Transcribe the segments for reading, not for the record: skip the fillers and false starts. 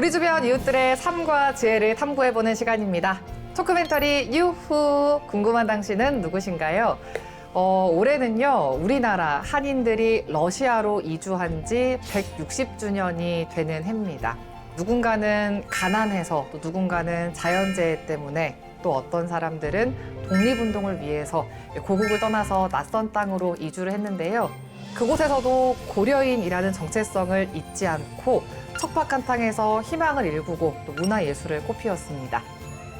우리 주변 이웃들의 삶과 지혜를 탐구해보는 시간입니다. 토크멘터리 유후, 궁금한 당신은 누구신가요? 올해는요, 우리나라 한인들이 러시아로 이주한 지 160주년이 되는 해입니다. 누군가는 가난해서, 또 누군가는 자연재해 때문에, 또 어떤 사람들은 독립운동을 위해서 고국을 떠나서 낯선 땅으로 이주를 했는데요. 그곳에서도 고려인이라는 정체성을 잊지 않고 척박한 땅에서 희망을 일구고 또 문화예술을 꽃피웠습니다.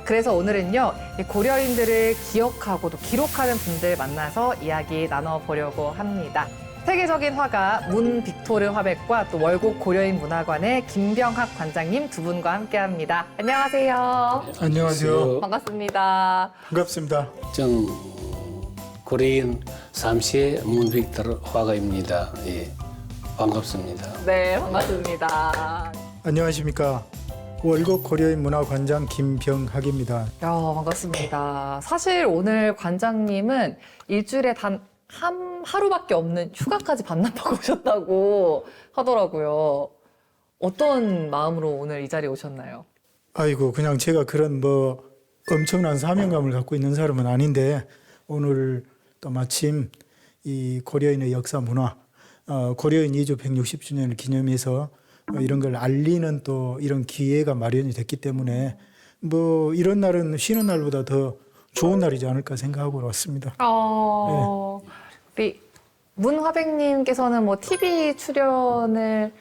그래서 오늘은요, 이 고려인들을 기억하고 또 기록하는 분들 만나서 이야기 나눠보려고 합니다. 세계적인 화가 문빅토르 화백과 또 월곡 고려인 문화관의 김병학 관장님 두 분과 함께합니다. 안녕하세요. 안녕하세요. 반갑습니다. 반갑습니다. 저는 고려인 삼시의 문빅토르 화가입니다. 예, 반갑습니다. 네, 반갑습니다. 안녕하십니까. 월곡 고려인 문화관장 김병학입니다. 야, 반갑습니다. 사실 오늘 관장님은 일주일에 단 하루밖에 없는 휴가까지 반납하고 오셨다고 하더라고요. 어떤 마음으로 오늘 이 자리에 오셨나요? 아이고, 그냥 제가 그런 엄청난 사명감을 갖고 있는 사람은 아닌데 오늘 또 마침 이 고려인의 역사 문화, 고려인 이주 160주년을 기념해서 이런 걸 알리는 또 이런 기회가 마련이 됐기 때문에 이런 날은 쉬는 날보다 더 좋은 날이지 않을까 생각하고 왔습니다. 우리 문화백님께서는 TV 출연을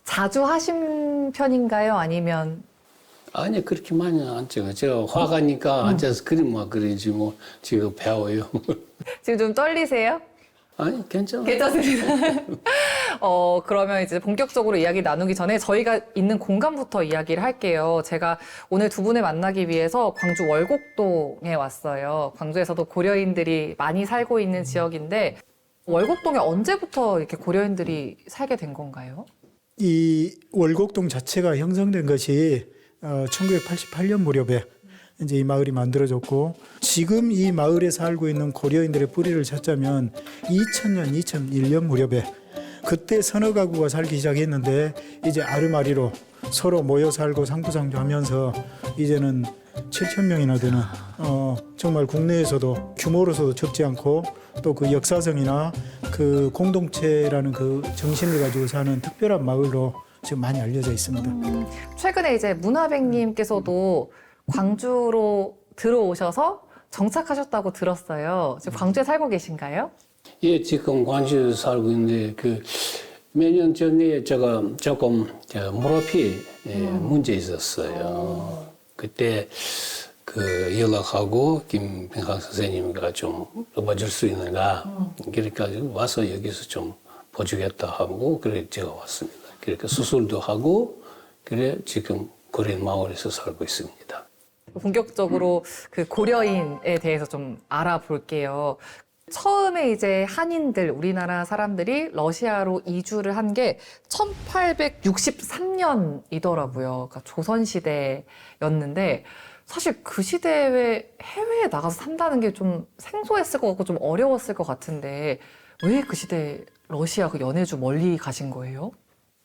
자주 하신 편인가요? 아니면? 아니, 그렇게 많이 안 찍어요. 제가 화가니까 앉아서 그림만 그리지 제가 배워요. 지금 좀 떨리세요? 아니, 괜찮아요. 괜찮습니다. 그러면 이제 본격적으로 이야기 나누기 전에 저희가 있는 공간부터 이야기를 할게요. 제가 오늘 두 분을 만나기 위해서 광주 월곡동에 왔어요. 광주에서도 고려인들이 많이 살고 있는 지역인데 월곡동에 언제부터 이렇게 고려인들이 살게 된 건가요? 이 월곡동 자체가 형성된 것이 1988년 무렵에 이제 이 마을이 만들어졌고 지금 이 마을에 살고 있는 고려인들의 뿌리를 찾자면 2000년, 2001년 무렵에 그때 서너 가구가 살기 시작했는데 이제 아르마리로 서로 모여 살고 상부상조하면서 이제는 7,000명이나 되는 정말 국내에서도 규모로서도 적지 않고 또 그 역사성이나 그 공동체라는 그 정신을 가지고 사는 특별한 마을로 지금 많이 알려져 있습니다. 최근에 이제 문화백님께서도 광주로 들어오셔서 정착하셨다고 들었어요. 지금 광주에 살고 계신가요? 예, 지금 광주에 살고 있는데 몇 년 전에 제가 조금 무릎이 문제 있었어요. 그때 연락하고 김병학 선생님과 좀 도와줄 수 있는가. 그러니까 와서 여기서 좀 봐주겠다 하고 그래 제가 왔습니다. 그러니까 수술도 하고 그래 지금 고려인 마을에서 살고 있습니다. 본격적으로 그 고려인에 대해서 좀 알아볼게요. 처음에 이제 한인들, 우리나라 사람들이 러시아로 이주를 한 게 1863년이더라고요. 그러니까 조선시대였는데 사실 그 시대에 해외에 나가서 산다는 게 좀 생소했을 것 같고 좀 어려웠을 것 같은데 왜 그 시대에 러시아 그 연해주 멀리 가신 거예요?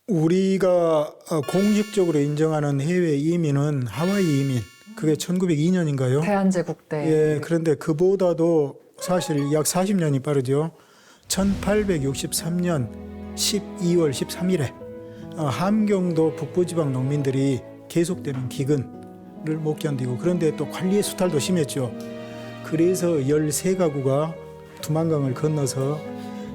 우리가 공식적으로 인정하는 해외 이민은 하와이 이민, 그게 1902년인가요? 대한제국 때. 예, 그런데 그보다도 사실 약 40년이 빠르죠. 1863년 12월 13일에 함경도 북부지방 농민들이 계속되는 기근을 못 견디고 그런데 또 관리의 수탈도 심했죠. 그래서 13가구가 두만강을 건너서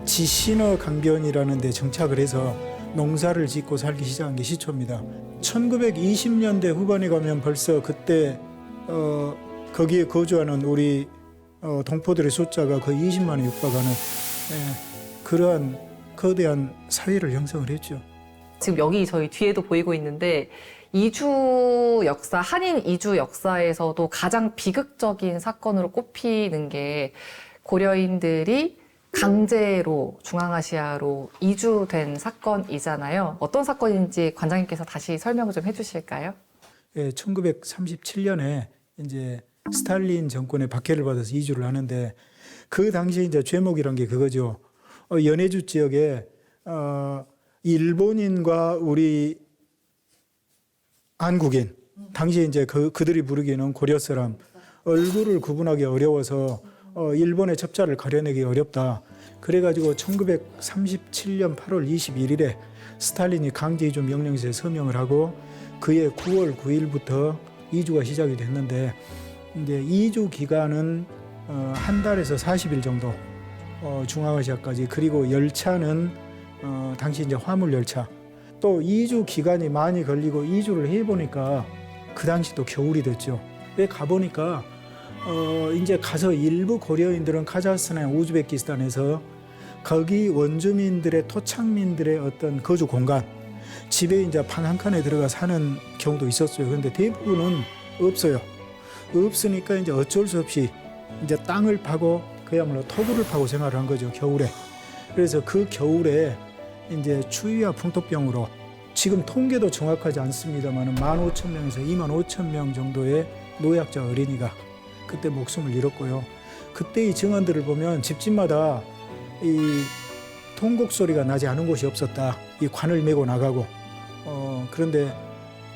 지신어 강변이라는 데 정착을 해서 농사를 짓고 살기 시작한 게 시초입니다. 1920년대 후반에 가면 벌써 그때 거기에 거주하는 우리 동포들의 숫자가 거의 20만에 육박하는 그러한 거대한 사회를 형성을 했죠. 지금 여기 저희 뒤에도 보이고 있는데 이주 역사, 한인 이주 역사에서도 가장 비극적인 사건으로 꼽히는 게 고려인들이 강제로 중앙아시아로 이주된 사건이잖아요. 어떤 사건인지 관장님께서 다시 설명을 좀 해주실까요? 예, 1937년에 이제 스탈린 정권의 박해를 받아서 이주를 하는데 그 당시에 이제 죄목이란 게 그거죠. 연해주 지역에 일본인과 우리 한국인. 당시 이제 그들이 부르기에는 고려 사람. 얼굴을 구분하기 어려워서 일본의 첩자를 가려내기 어렵다. 그래가지고 1937년 8월 21일에 스탈린이 강제 이주 명령서에 서명을 하고 그해 9월 9일부터 이주가 시작이 됐는데 이제 이주 기간은 한 달에서 40일 정도 중앙아시아까지. 그리고 열차는 당시 이제 화물 열차. 또 이주 기간이 많이 걸리고 이주를 해보니까 그 당시 또 겨울이 됐죠. 왜 가보니까 이제 가서 일부 고려인들은 카자흐스탄이나 우즈베키스탄에서 거기 원주민들의 토착민들의 어떤 거주 공간, 집에 이제 방 한 칸에 들어가 사는 경우도 있었어요. 그런데 대부분은 없어요. 없으니까 이제 어쩔 수 없이 이제 땅을 파고 그야말로 토굴을 파고 생활을 한 거죠, 겨울에. 그래서 그 겨울에 이제 추위와 풍토병으로 지금 통계도 정확하지 않습니다만 15,000명에서 25,000명 정도의 노약자 어린이가 그때 목숨을 잃었고요. 그때의 증언들을 보면 집집마다 이 통곡 소리가 나지 않은 곳이 없었다. 이 관을 메고 나가고 그런데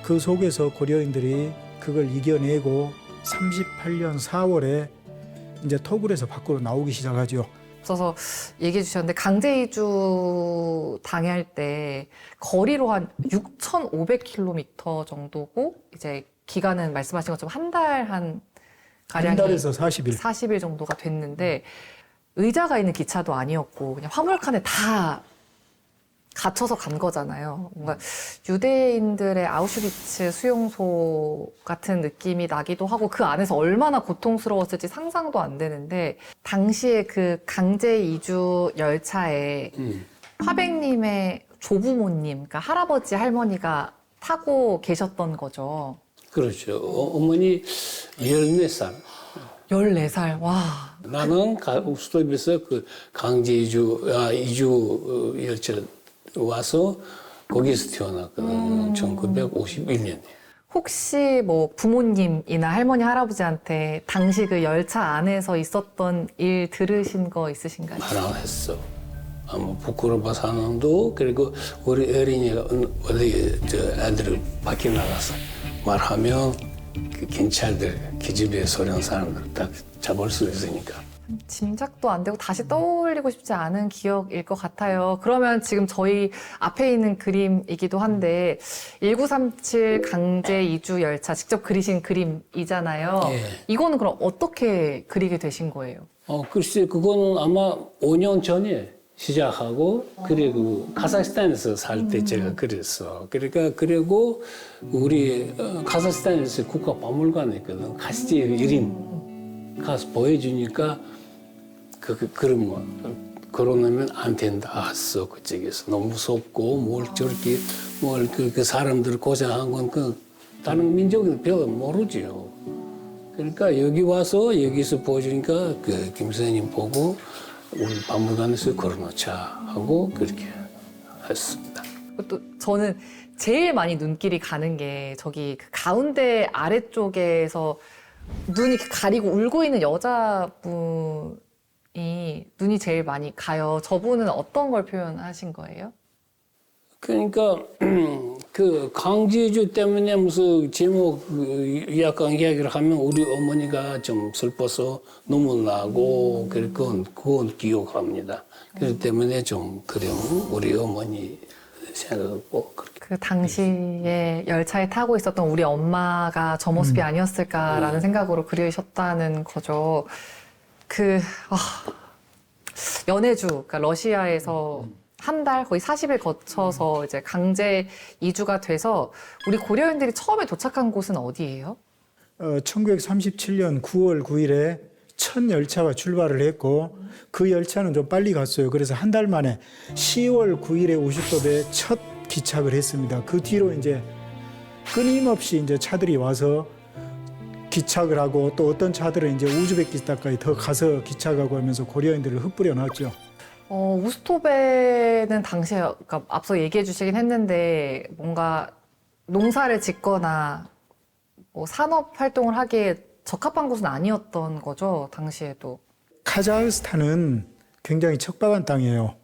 그 속에서 고려인들이 그걸 이겨내고 38년 4월에 이제 토굴에서 밖으로 나오기 시작하죠. 앞서서 얘기해 주셨는데 강제 이주 당할 때 거리로 한 6,500km 정도고 이제 기간은 말씀하신 것처럼 한 달 한 가량이 한 달에서 40일. 40일 정도가 됐는데 의자가 있는 기차도 아니었고 그냥 화물칸에 다 갇혀서 간 거잖아요. 뭔가 유대인들의 아우슈비츠 수용소 같은 느낌이 나기도 하고 그 안에서 얼마나 고통스러웠을지 상상도 안 되는데 당시에 그 강제 이주 열차에 화백님의 조부모님, 그러니까 할아버지 할머니가 타고 계셨던 거죠. 그렇죠. 어머니 14살. 14살, 와. 나는 수도입에서 그 강제 이주 열차 와서 거기서 태어났거든. 1951년에. 혹시 뭐 부모님이나 할머니, 할아버지한테 당시 그 열차 안에서 있었던 일 들으신 거 있으신가요? 말하했어. 아마 부끄러워서 하는도 그리고 우리 어린이가 어디 애들을 밖에 나가서 말하면 그 경찰들 기집애 소련 사람들 딱 잡을 수 있으니까. 짐작도 안 되고 다시 떠올리고 싶지 않은 기억일 것 같아요. 그러면 지금 저희 앞에 있는 그림이기도 한데 1937 강제 이주 열차 직접 그리신 그림이잖아요. 예. 이거는 그럼 어떻게 그리게 되신 거예요? 글쎄 그거는 아마 5년 전에 시작하고 그리고 카자흐스탄에서 살 때 제가 그랬어. 그러니까 그리고 우리 카자흐스탄에서 국가박물관에 있거든. 가시지 이름 가서 보여주니까 그러면 그러면 안 된다 했어. 그쪽에서 너무 무섭고 뭘 저렇게 그 사람들 고생한 건 그 다른 민족은 별로 모르지요. 그러니까 여기 와서 여기서 보여주니까 그 김 선생님 보고 우리 박물관에서 걸어놓자 하고 그렇게 했습니다. 또 저는 제일 많이 눈길이 가는 게 저기 그 가운데 아래쪽에서 눈이 이렇게 가리고 울고 있는 여자분이 눈이 제일 많이 가요. 저분은 어떤 걸 표현하신 거예요? 그러니까 그 강제주 때문에 무슨 제목 약간 이야기를 하면 우리 어머니가 좀 슬퍼서 눈물 나고 그건 기억합니다. 그렇기 때문에 좀 그러면 우리 어머니 생각하고 그 당시에 열차에 타고 있었던 우리 엄마가 저 모습이 아니었을까라는 생각으로 그리셨다는 거죠. 연해주, 그러니까 러시아에서 한 달, 거의 40일 거쳐서 이제 강제 이주가 돼서 우리 고려인들이 처음에 도착한 곳은 어디예요? 1937년 9월 9일에 첫 열차가 출발을 했고 그 열차는 좀 빨리 갔어요. 그래서 한 달 만에 10월 9일에 우슈톱에 첫 기착을 했습니다. 그 뒤로 이제 끊임없이 이제 차들이 와서 기착을 하고 또 어떤 차들은 이제 우즈베키스탄까지 더 가서 기착하고 하면서 고려인들을 흩뿌려 놨죠. 우스톱에는 당시에, 그러니까 앞서 얘기해 주시긴 했는데 뭔가 농사를 짓거나 뭐 산업 활동을 하기에 적합한 곳은 아니었던 거죠, 당시에도. 카자흐스탄은 굉장히 척박한 땅이에요.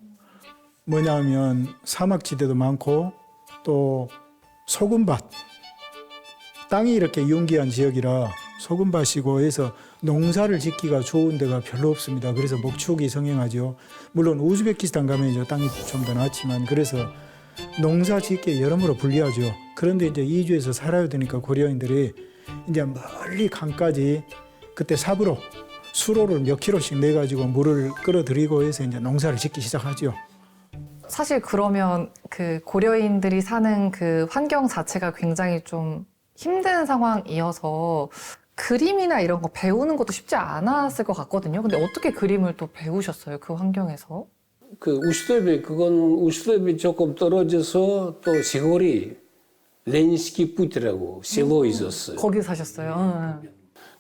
뭐냐면 사막지대도 많고 또 소금밭, 땅이 이렇게 융기한 지역이라 소금밭이고 해서 농사를 짓기가 좋은 데가 별로 없습니다. 그래서 목축이 성행하죠. 물론 우즈베키스탄 가면 이제 땅이 좀 더 낫지만 그래서 농사 짓기에 여러모로 불리하죠. 그런데 이제 이주에서 살아야 되니까 고려인들이 이제 멀리 강까지 그때 삽으로 수로를 몇 킬로씩 내 가지고 물을 끌어들이고 해서 이제 농사를 짓기 시작하죠. 사실 그러면 그 고려인들이 사는 그 환경 자체가 굉장히 좀 힘든 상황이어서 그림이나 이런 거 배우는 것도 쉽지 않았을 것 같거든요. 근데 어떻게 그림을 또 배우셨어요? 그 환경에서? 그 우시도비 조금 떨어져서 또 시골이 렌스키 푸트라고 셀로 있었어요. 거기 사셨어요?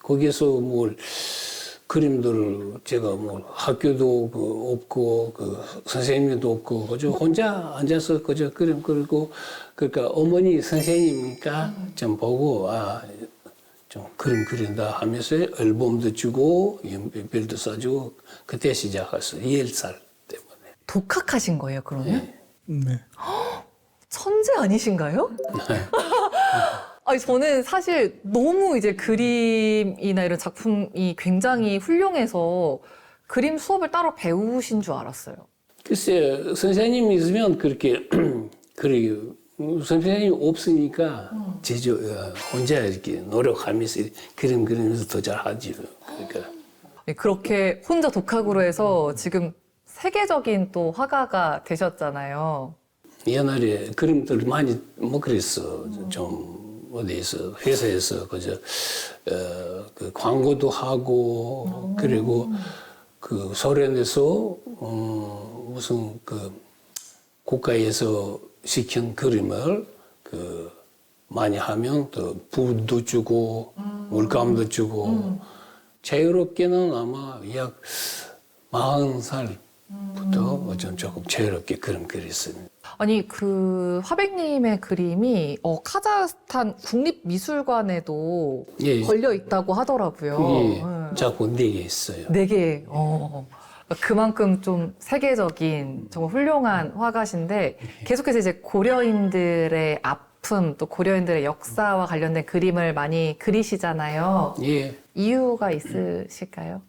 거기서 뭘 그림들을 제가 뭐 학교도 없고 선생님도 없고 그저 혼자 앉아서 그저 그림 그리고 그러니까 어머니 선생님이니까 좀 보고 좀 그림 그린다 하면서 앨범도 주고 연필도 써주고 그때 시작했어요. 10살 때문에. 독학하신 거예요, 그러면? 네. 천재 아니신가요? 아니, 저는 사실 너무 이제 그림이나 이런 작품이 굉장히 훌륭해서 그림 수업을 따로 배우신 줄 알았어요. 글쎄, 선생님이 있으면 그렇게, 선생님이 없으니까 혼자 이렇게 노력하면서 그림 그리면서 더 잘하지. 그러니까. 그렇게 혼자 독학으로 해서 지금 세계적인 또 화가가 되셨잖아요. 옛날에 그림들 많이 뭐 그랬어. 좀 어디에서 회사에서 그저 그 광고도 하고 그리고 그 소련에서 무슨 그 국가에서 시킨 그림을 그 많이 하면 또 부도 주고 물감도 주고 자유롭게는 아마 약 40살부터 좀 조금 자유롭게 그림 그렸습니다. 아니, 그 화백님의 그림이 카자흐스탄 국립미술관에도 예. 걸려 있다고 하더라고요. 그게 작품 4개 있어요. 4개. 그만큼 좀 세계적인 정말 훌륭한 화가신데 계속해서 이제 고려인들의 아픔 또 고려인들의 역사와 관련된 그림을 많이 그리시잖아요. 예. 이유가 있으실까요?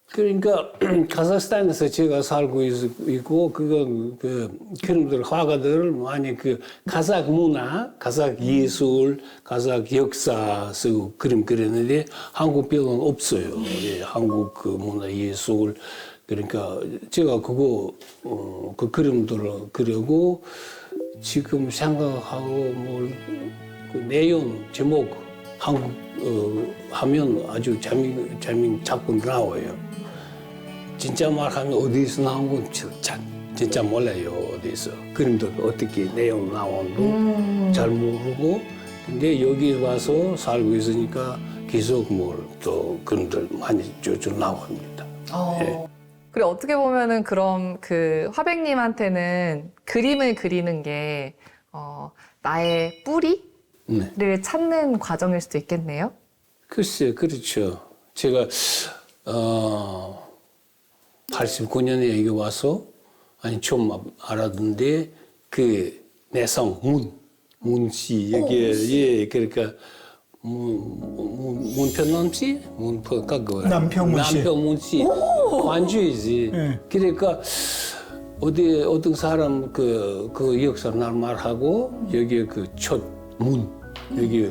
그러니까 카자흐스탄에서 제가 살고 있고 그건 그 그림들 화가들 많이 그 카자흐 문화, 카자흐 예술, 카자흐 역사 쓰고 그림 그리는데 한국 별로는 없어요. 예, 한국 그 문화 예술 그러니까 제가 그거 그 그림들을 그리고 지금 생각하고 그 내용 제목 한국 하면 아주 재미있는 작품 나와요. 진짜 말하면 어디서 나온 건 진짜 몰라요. 어디서 그림들 어떻게 내용 나온도 잘 모르고 근데 여기 와서 살고 있으니까 계속 또 그림들 많이 쭉 나옵니다. 예. 그리고 어떻게 보면은 그럼 그 화백님한테는 그림을 그리는 게 나의 뿌리를 네. 찾는 과정일 수도 있겠네요. 글쎄, 그렇죠. 제가 89년에 여기 와서 처음 알았는데 그 내성 문씨 여기에 예 그러니까 문편남씨 남평문씨 남평문씨 관주이지. 네. 그러니까 어떤 사람 그 역사 날 말하고 여기 그 첫 문 여기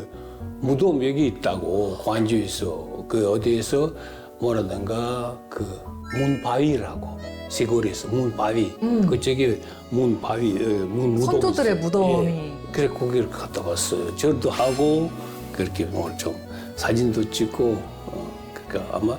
무덤 여기 있다고 관주에서 그 어디에서 뭐라든가 그 문바위라고 시골에서 문바위 그쪽에 문바위 무덤 선조들의 있어요. 무덤이. 예. 그래 거기를 갔다 왔어요. 절도 하고 그렇게 뭐 좀 사진도 찍고 그러니까 아마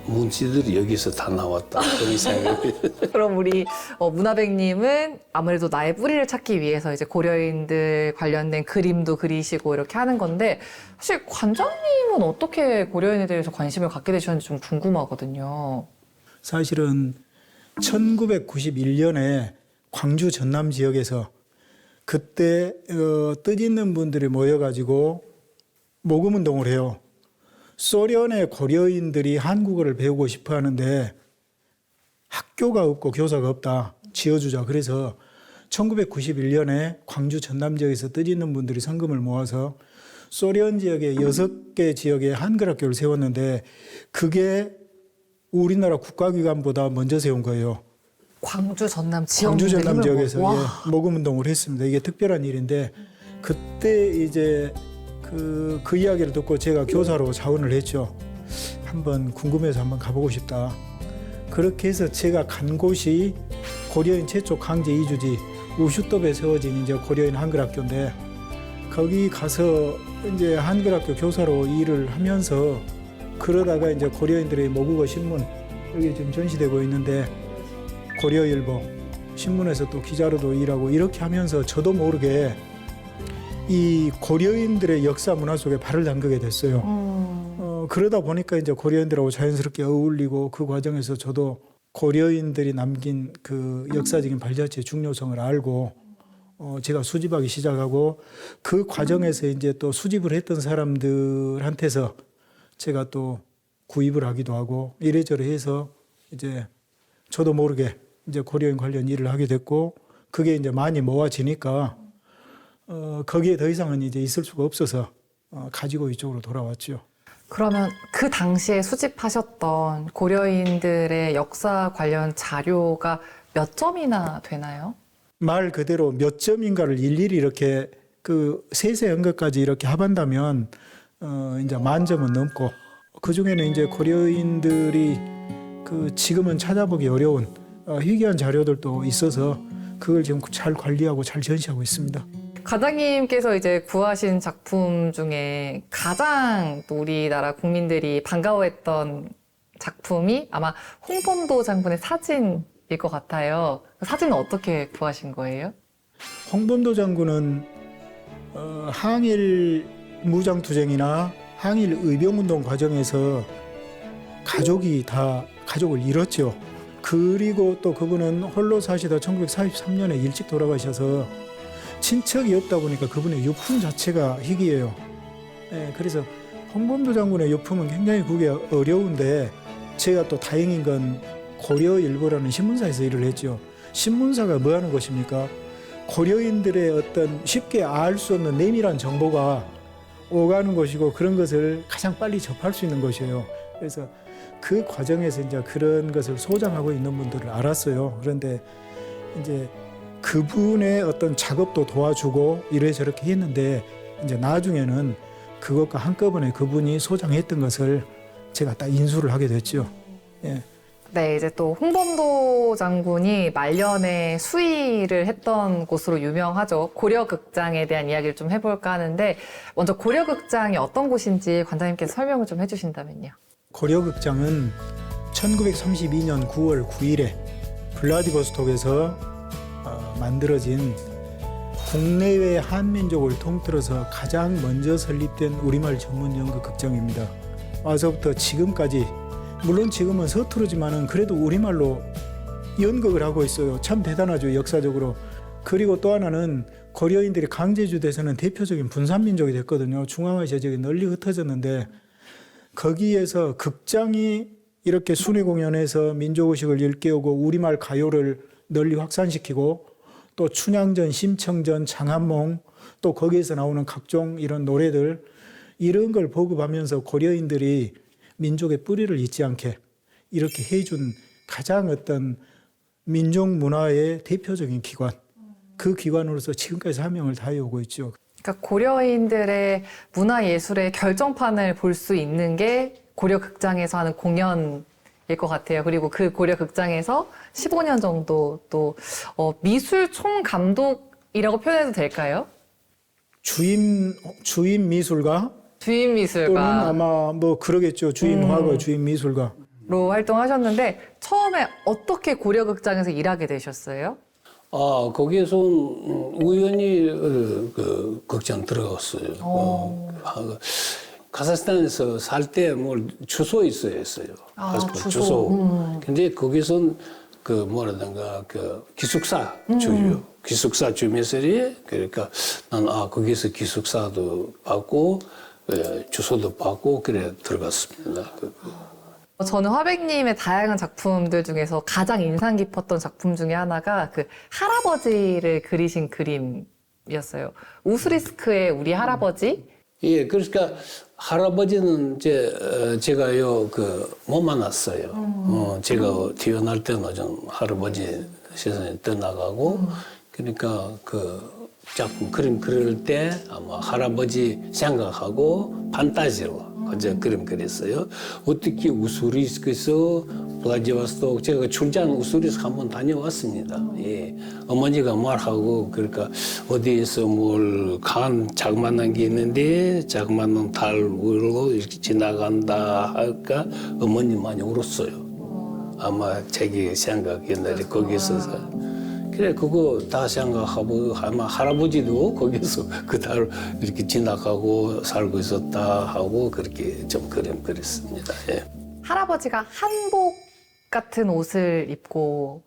문씨들이 여기서 다 나왔다 그런 생각이. 그럼 우리 문화백님은 아무래도 나의 뿌리를 찾기 위해서 이제 고려인들 관련된 그림도 그리시고 이렇게 하는 건데 사실 관장님은 어떻게 고려인에 대해서 관심을 갖게 되셨는지 좀 궁금하거든요. 사실은 1991년에 광주 전남 지역에서 그때 뜻있는 분들이 모여가지고 모금운동을 해요. 소련의 고려인들이 한국어를 배우고 싶어 하는데 학교가 없고 교사가 없다. 지어주자. 그래서 1991년에 광주 전남 지역에서 뜻있는 분들이 성금을 모아서 소련 지역에 6개 지역에 한글학교를 세웠는데 그게 우리나라 국가기관보다 먼저 세운 거예요. 광주 전남 지역 광주 전남 지역에서 와. 예, 모금운동을 했습니다. 이게 특별한 일인데 그때 이제 그 이야기를 듣고 제가 교사로 자원을 했죠. 한번 궁금해서 한번 가보고 싶다. 그렇게 해서 제가 간 곳이 고려인 최초 강제 이주지 우슈톱에 세워진 이제 고려인 한글학교인데 거기 가서 이제 한글학교 교사로 일을 하면서 그러다가 이제 고려인들의 모국어 신문 여기 지금 전시되고 있는데 고려일보 신문에서 또 기자로도 일하고 이렇게 하면서 저도 모르게 이 고려인들의 역사 문화 속에 발을 담그게 됐어요. 그러다 보니까 이제 고려인들하고 자연스럽게 어울리고 그 과정에서 저도 고려인들이 남긴 그 역사적인 발자취의 중요성을 알고 제가 수집하기 시작하고 그 과정에서 이제 또 수집을 했던 사람들한테서 제가 또 구입을 하기도 하고 이래저래 해서 이제 저도 모르게 이제 고려인 관련 일을 하게 됐고 그게 이제 많이 모아지니까 거기에 더 이상은 이제 있을 수가 없어서 가지고 이쪽으로 돌아왔죠. 그러면 그 당시에 수집하셨던 고려인들의 역사 관련 자료가 몇 점이나 되나요? 말 그대로 몇 점인가를 일일이 이렇게 그 세세한 것까지 이렇게 합한다면 이제 10,000점은 넘고 그 중에는 이제 고려인들이 그 지금은 찾아보기 어려운 희귀한 자료들도 있어서 그걸 지금 잘 관리하고 잘 전시하고 있습니다. 과장님께서 이제 구하신 작품 중에 가장 또 우리나라 국민들이 반가워했던 작품이 아마 홍범도 장군의 사진일 것 같아요. 그 사진은 어떻게 구하신 거예요? 홍범도 장군은 항일 무장투쟁이나 항일 의병운동 과정에서 가족이 다 가족을 잃었죠. 그리고 또 그분은 홀로 사시다 1943년에 일찍 돌아가셔서 친척이 없다 보니까 그분의 유품 자체가 희귀해요. 예, 그래서 홍범도 장군의 유품은 굉장히 구기 어려운데 제가 또 다행인 건 고려일보라는 신문사에서 일을 했죠. 신문사가 뭐 하는 것입니까? 고려인들의 어떤 쉽게 알 수 없는 내밀한 정보가 오가는 것이고 그런 것을 가장 빨리 접할 수 있는 것이에요. 그래서 그 과정에서 이제 그런 것을 소장하고 있는 분들을 알았어요. 그런데 이제 그분의 어떤 작업도 도와주고 이래저렇게 했는데 이제 나중에는 그것과 한꺼번에 그분이 소장했던 것을 제가 딱 인수를 하게 됐죠. 예. 네, 이제 또 홍범도 장군이 말년에 수의를 했던 곳으로 유명하죠. 고려극장에 대한 이야기를 좀 해볼까 하는데 먼저 고려극장이 어떤 곳인지 관장님께서 설명을 좀 해주신다면요. 고려극장은 1932년 9월 9일에 블라디보스톡에서 만들어진 국내외 한민족을 통틀어서 가장 먼저 설립된 우리말 전문 연극 극장입니다. 와서부터 지금까지 물론 지금은 서투르지만은 그래도 우리말로 연극을 하고 있어요. 참 대단하죠, 역사적으로. 그리고 또 하나는 고려인들이 강제주 돼서는 대표적인 분산민족이 됐거든요. 중앙아시아 지역에 널리 흩어졌는데 거기에서 극장이 이렇게 순회 공연해서 민족의식을 일깨우고 우리말 가요를 널리 확산시키고 또 춘향전, 심청전, 장한몽 또 거기에서 나오는 각종 이런 노래들 이런 걸 보급하면서 고려인들이 민족의 뿌리를 잊지 않게 이렇게 해준 가장 어떤 민족 문화의 대표적인 기관 그 기관으로서 지금까지 사명을 다해오고 있죠. 그러니까 고려인들의 문화예술의 결정판을 볼 수 있는 게 고려극장에서 하는 공연일 것 같아요. 그리고 그 고려극장에서 15년 정도 또 미술 총감독이라고 표현해도 될까요? 주임 미술가 주임 또는 미술가. 아마 뭐 그러겠죠. 주임 화가, 주임 미술가. 로 활동하셨는데 처음에 어떻게 고려극장에서 일하게 되셨어요? 거기에서 우연히 그 극장 들어갔어요. 카자흐스탄에서 살 때 뭐 주소 있어야 했어요. 주소. 근데 거기선 그 뭐라든가 그 기숙사 주요. 기숙사 주미술이 그러니까 난 거기서 기숙사도 받고 주소도 받고 그래 들어갔습니다. 저는 화백님의 다양한 작품들 중에서 가장 인상 깊었던 작품 중에 하나가 그 할아버지를 그리신 그림이었어요. 우스리스크의 우리 할아버지. 예, 그러니까 할아버지는 제가요 못 만났어요. 제가 태어날 때는 좀 할아버지 세상에 떠나가고 그러니까 작품 그림 그릴 때 아마 할아버지 생각하고 판타지로 그저 그림 그렸어요. 어떻게 우스리스크에서 블라디보스토크 제가 출장 우스리스크 한번 다녀왔습니다. 예, 어머니가 말하고 그러니까 어디에서 자그마한 게 있는데 자그마한 달 위로 이렇게 지나간다 할까 어머니 많이 울었어요. 아마 자기 생각 옛날에 거기서. 그래 그거 다 생각하고 아마 할아버지도 거기서 그 달 이렇게 지나가고 살고 있었다 하고 그렇게 좀 그림 그렸습니다. 예. 할아버지가 한복 같은 옷을 입고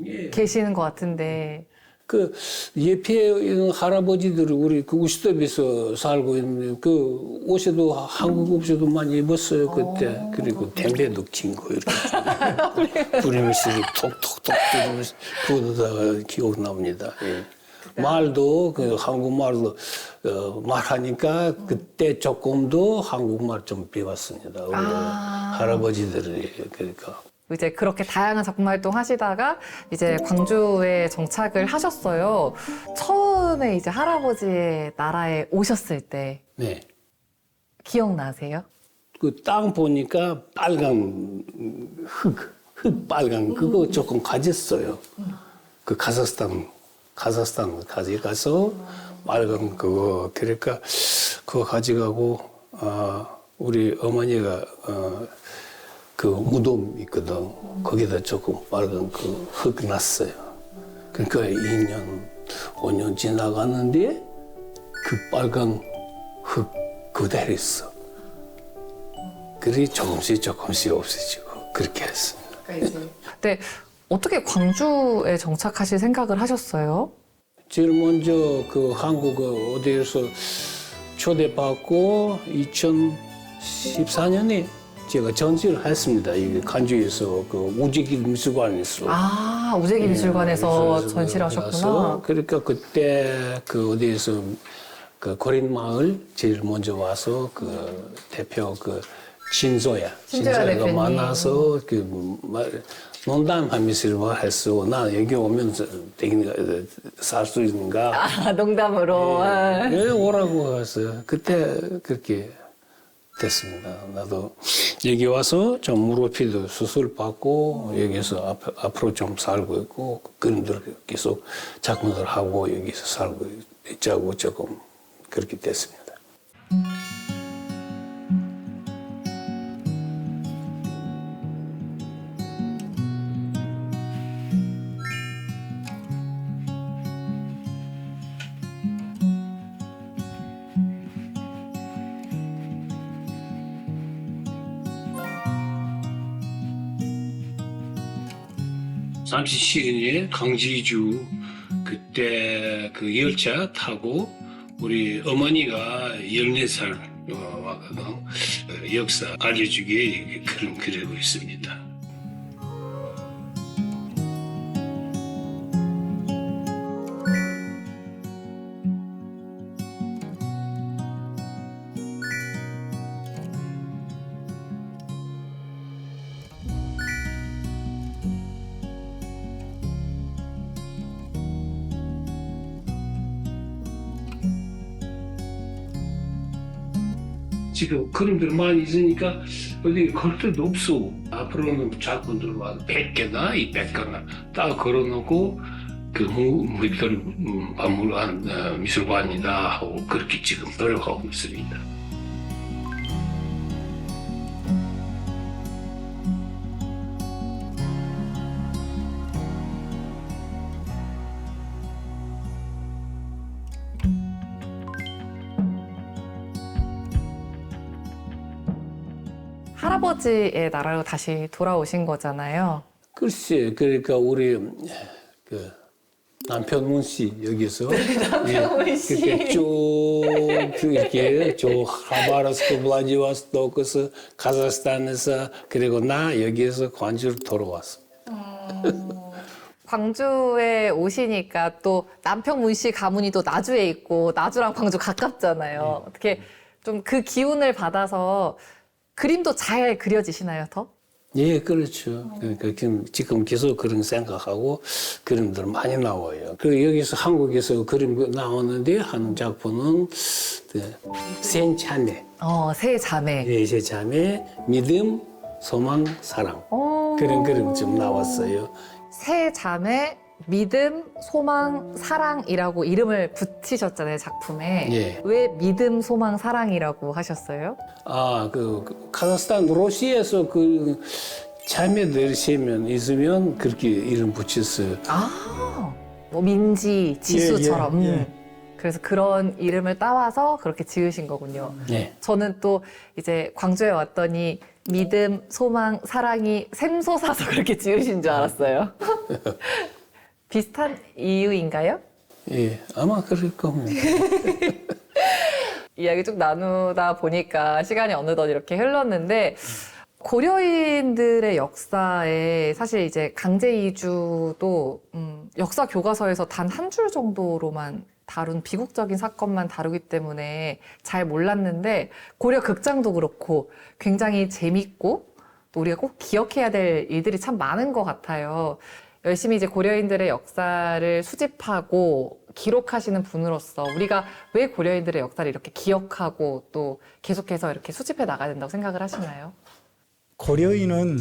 예. 계시는 것 같은데 그 옆에 있는 할아버지들이 우리 그 우시덥에서 살고 있는데 그 옷에도 한국 옷에도 많이 입었어요 그때. 그리고 담배도 친거 이렇게 부리면서 톡톡톡 부리면서 그거다가 기억납니다. 예. 말도 그 한국말로 말하니까 그때 조금도 한국말 좀 배웠습니다. 우리 할아버지들이 그러니까. 이제 그렇게 다양한 작품 활동 하시다가 이제 광주에 정착을 하셨어요. 처음에 이제 할아버지의 나라에 오셨을 때 네. 기억나세요? 그 땅 보니까 빨간 흙 빨간 그거 조금 가졌어요. 그 카자흐스탄 가져가서 빨간 그거 그러니까 그거 가져가고 우리 어머니가 그 무덤 있거든. 거기다 조금 빨간 그 흙 났어요. 그러니까 2년, 5년 지나가는데 그 빨간 흙 그대로 있어. 그리 조금씩 없어지고 그렇게 했습니다. 근데 어떻게 광주에 정착하실 생각을 하셨어요? 제일 먼저 그 한국 어디에서 초대받고 2014년에 제가 전시를 했습니다. 이 간주에서 그 우재기 미술관에서. 우재기 미술관에서 전시를 하셨구나. 그러니까 그때 그 어디에서 그 고린 마을 제일 먼저 와서 그 대표 그 진조야 대표님. 만나서 농담하면서 했어. 나 여기 오면 살 수 있는가? 농담으로. 왜 오라고 했어요. 그때 그렇게 됐습니다. 나도 여기 와서 좀 무릎피도 수술 받고 여기서 앞으로 좀 살고 있고 그림들 계속 작품들 하고 여기서 살고 있자고 조금 그렇게 됐습니다. 삼시시기에 강지주 그때 그 열차 타고 우리 어머니가 14살 와거든. 역사 알려주기에 그림 그리고 있습니다. 지금 그림들 많이 있으니까 어디 걸 데도 없어. 앞으로는 작품들 막 100개나 200개나 딱 걸어놓고 그 빅토리 박물관 미술관이다 하고 그렇게 지금 노력하고 있습니다. 할아버지의 나라로 다시 돌아오신 거잖아요. 글쎄, 그러니까 우리 그 남편문 씨 여기서 남편문 씨. 그렇게 쭉 이렇게 저 하바rovsk, 블라디보스토크에서 카자흐스탄에서 그리고 나 여기에서 광주로 돌아왔습니다. 광주에 오시니까 또 남평문 씨 가문이 또 나주에 있고 나주랑 광주 가깝잖아요. 어떻게 좀 그 기운을 받아서 그림도 잘 그려지시나요, 더? 예, 그렇죠. 그러니까 지금 계속 그런 생각하고 그림들 많이 나와요. 그 여기서 한국에서 그림 나오는데 한 작품은 센 자매, 세 자매. 예, 세 자매, 믿음, 소망, 사랑 그런 그림 좀 나왔어요. 세 자매, 믿음, 소망, 사랑이라고 이름을 붙이셨잖아요, 작품에. 예. 왜 믿음, 소망, 사랑이라고 하셨어요? 그 카자흐스탄 러시아에서 그 자매들 세면 있으면 그렇게 이름 붙였어요. 뭐 민지, 지수처럼. 예, 예, 예. 그래서 그런 이름을 따와서 그렇게 지으신 거군요. 예. 저는 또 이제 광주에 왔더니 믿음, 소망, 사랑이 샘솟아서 그렇게 지으신 줄 알았어요. 비슷한 이유인가요? 예, 아마 그럴 겁니다. 이야기 쭉 나누다 보니까 시간이 어느덧 이렇게 흘렀는데 고려인들의 역사에 사실 이제 강제 이주도 역사 교과서에서 단 한 줄 정도로만 다룬 비극적인 사건만 다루기 때문에 잘 몰랐는데 고려 극장도 그렇고 굉장히 재밌고 또 우리가 꼭 기억해야 될 일들이 참 많은 것 같아요. 열심히 이제 고려인들의 역사를 수집하고 기록하시는 분으로서 우리가 왜 고려인들의 역사를 이렇게 기억하고 또 계속해서 이렇게 수집해 나가야 된다고 생각을 하시나요? 고려인은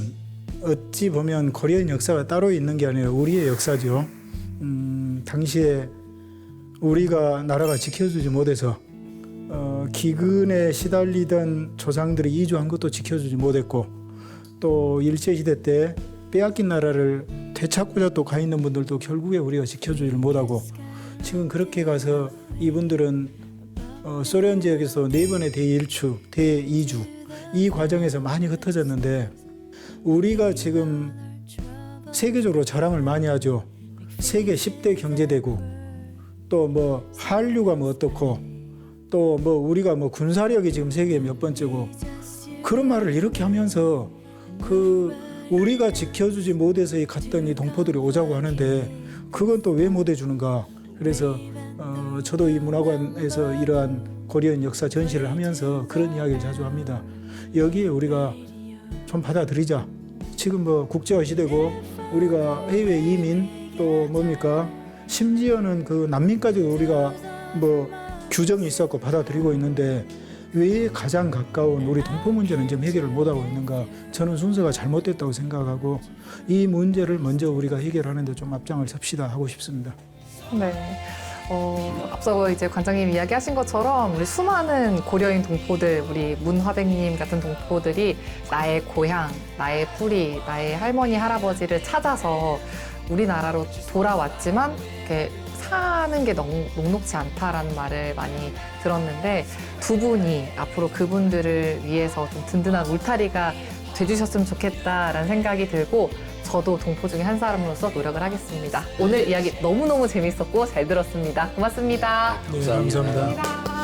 어찌 보면 고려인 역사가 따로 있는 게 아니라 우리의 역사죠. 당시에 우리가 나라가 지켜주지 못해서 기근에 시달리던 조상들이 이주한 것도 지켜주지 못했고 또 일제시대 때 빼앗긴 나라를 되찾고자 또 가 있는 분들도 결국에 우리가 지켜주지를 못하고 지금 그렇게 가서 이분들은 소련 지역에서 4번의 대일주, 대이주 이 과정에서 많이 흩어졌는데 우리가 지금 세계적으로 자랑을 많이 하죠. 세계 10대 경제대국 또 뭐 한류가 뭐 어떻고 또 뭐 우리가 뭐 군사력이 지금 세계 몇 번째고 그런 말을 이렇게 하면서 그 우리가 지켜주지 못해서 갔던 이 동포들이 오자고 하는데 그건 또 왜 못 해주는가. 그래서 저도 이 문화관에서 이러한 고려인 역사 전시를 하면서 그런 이야기를 자주 합니다. 여기에 우리가 좀 받아들이자. 지금 뭐 국제화 시대고 우리가 해외 이민 또 뭡니까 심지어는 그 난민까지도 우리가 뭐 규정이 있었고 받아들이고 있는데 왜 가장 가까운 우리 동포 문제는 지금 해결을 못하고 있는가. 저는 순서가 잘못됐다고 생각하고 이 문제를 먼저 우리가 해결하는 데 좀 앞장을 섭시다 하고 싶습니다. 네. 앞서 이제 관장님 이야기하신 것처럼 우리 수많은 고려인 동포들, 우리 문화백님 같은 동포들이 나의 고향, 나의 뿌리, 나의 할머니, 할아버지를 찾아서 우리나라로 돌아왔지만 이렇게 사는 게 녹록지 않다라는 말을 많이 들었는데 두 분이 앞으로 그분들을 위해서 좀 든든한 울타리가 돼주셨으면 좋겠다라는 생각이 들고 저도 동포 중에 한 사람으로서 노력을 하겠습니다. 오늘 이야기 너무너무 재밌었고 잘 들었습니다. 고맙습니다. 네, 감사합니다.